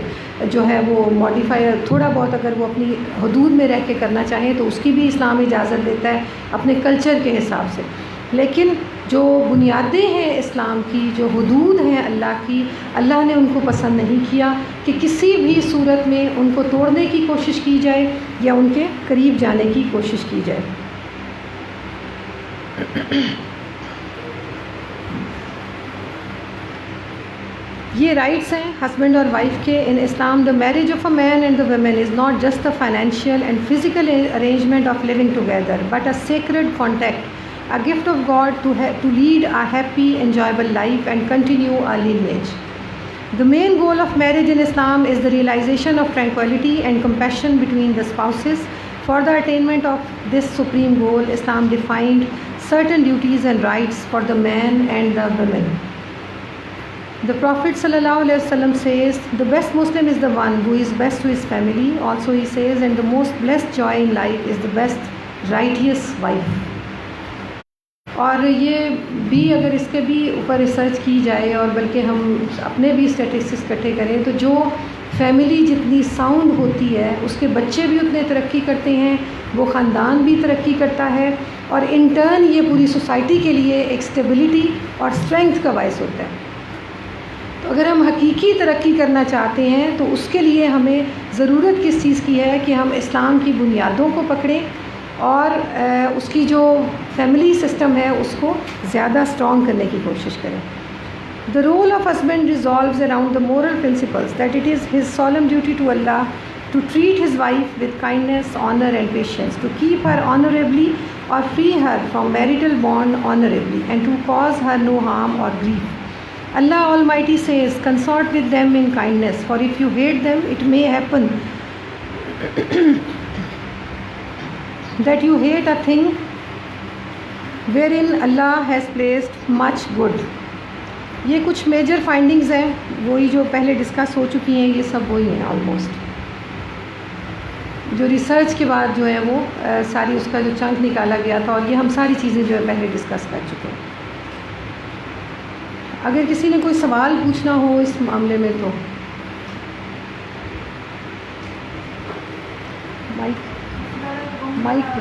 جو ہے وہ ماڈیفائی تھوڑا بہت اگر وہ اپنی حدود میں رہ کے کرنا چاہیں تو اس کی بھی اسلام اجازت دیتا ہے اپنے کلچر کے حساب سے. لیکن جو بنیادیں ہیں اسلام کی، جو حدود ہیں اللہ کی، اللہ نے ان کو پسند نہیں کیا کہ کسی بھی صورت میں ان کو توڑنے کی کوشش کی جائے یا ان کے قریب جانے کی کوشش کی جائے. یہ رائٹس ہیں ہسبینڈ اور وائف کے in Islam. The marriage of a man and the woman is not just a financial and physical arrangement of living together but a sacred contract, a gift of God to lead a happy, enjoyable life and continue a lineage. The main goal of marriage in Islam is the realization of tranquility and compassion between the spouses. For the attainment of this supreme goal, Islam defined certain duties and rights for the man and the women. The Prophet ﷺ says, the best Muslim is the one who is best to his family. Also he says, and the most blessed joy in life is the best, righteous wife. اور یہ بھی اگر اس کے بھی اوپر research کی جائے اور بلکہ ہم اپنے بھی اسٹیٹسٹکس اکٹھے کریں تو جو فیملی جتنی ساؤنڈ ہوتی ہے اس کے بچے بھی اتنے ترقی کرتے ہیں, وہ خاندان بھی ترقی کرتا ہے, اور ان ٹرن یہ پوری سوسائٹی کے لیے ایک اسٹیبلٹی اور اسٹرینگتھ کا باعث ہوتا ہے. تو اگر ہم حقیقی ترقی کرنا چاہتے ہیں تو اس کے لیے ہمیں ضرورت کس چیز کی ہے کہ ہم اسلام کی بنیادوں کو پکڑیں اور اس کی جو فیملی سسٹم ہے اس کو زیادہ اسٹرانگ کرنے کی کوشش کریں. The role of husband revolves around the moral principles that it is his solemn duty to Allah to treat his wife with kindness, honor and patience, to keep her honorably or free her from marital bond honorably, and to cause her no harm or grief. Allah Almighty says, consort with them in kindness, for if you hate them, it may happen that you hate a thing wherein Allah has placed much good. یہ کچھ major findings ہیں, وہی جو پہلے discuss ہو چکی ہیں, یہ سب وہی ہیں آلموسٹ, جو ریسرچ کے بعد جو ہے وہ ساری اس کا جو چنک نکالا گیا تھا, اور یہ ہم ساری چیزیں جو ہے پہلے ڈسکس کر چکے ہیں. اگر کسی نے کوئی سوال پوچھنا ہو اس معاملے میں تو مائک